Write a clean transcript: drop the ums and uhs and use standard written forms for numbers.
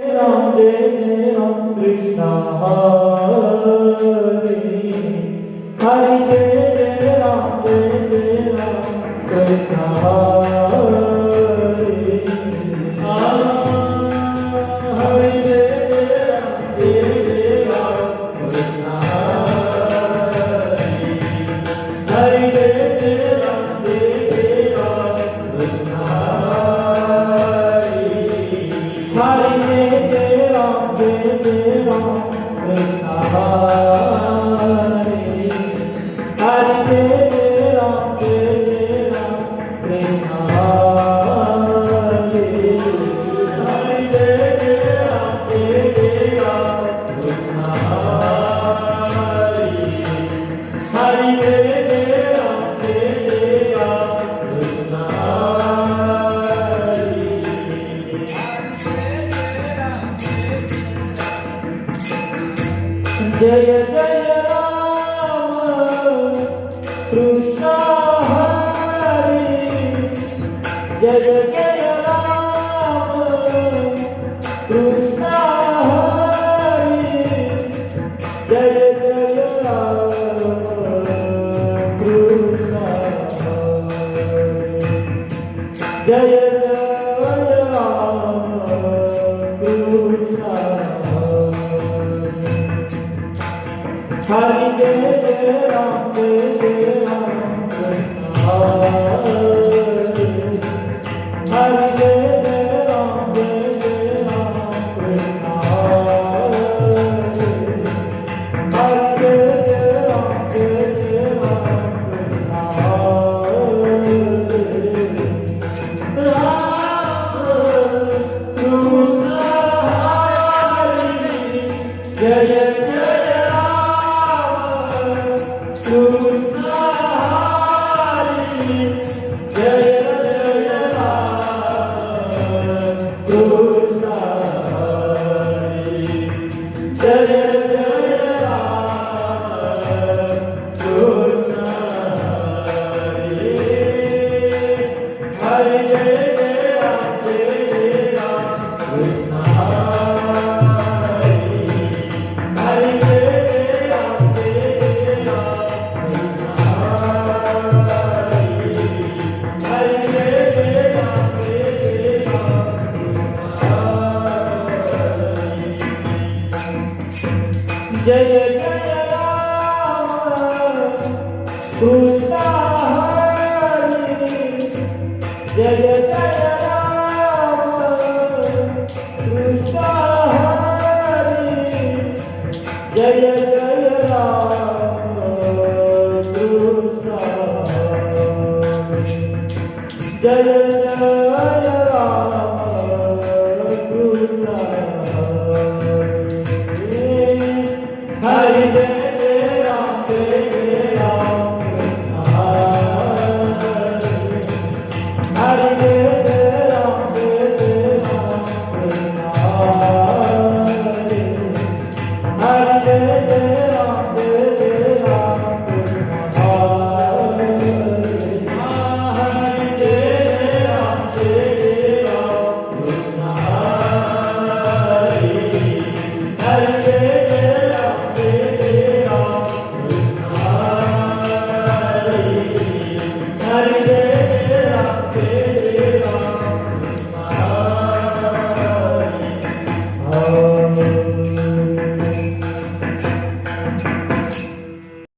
Ram Jai Ram Krishna Hare Hare Jai Ram Krishna Hare Hare Jai Ram Krishna Hare Hare Ram Krishna Hare Jai Ram Krishna Hare Hare Jai Ram Krishna Hare Hare Jai Ram Krishna Hare Hare Jai Ram Krishna Jaya Jaya Ram Krishna Hare Jaya Jaya Ram Krishna Hare Jaya Jaya Ram Krishna Hare Jaya Jaya Ram Krishna Hare Jai Ram Krishna Hare Hare Jai Ram Krishna Hare Hare Jai Ram Krishna Hare Jaya Krishna Hare Jaya Jaya Ram Krishna Hare Jaya Jaya Ram Krishna Hare Hare Jaya Ram Krishna Hare Hare Jaya Ram Jaya Jaya Ram Krishna Hare Jaya Jaya Ram Krishna Hare Jaya Jaya Ram Krishna Hare Jaya Jaya Ram Krishna Hare Jai Ram Krishna Hare Hare Jai Ram Krishna Hare Jai Ram Hare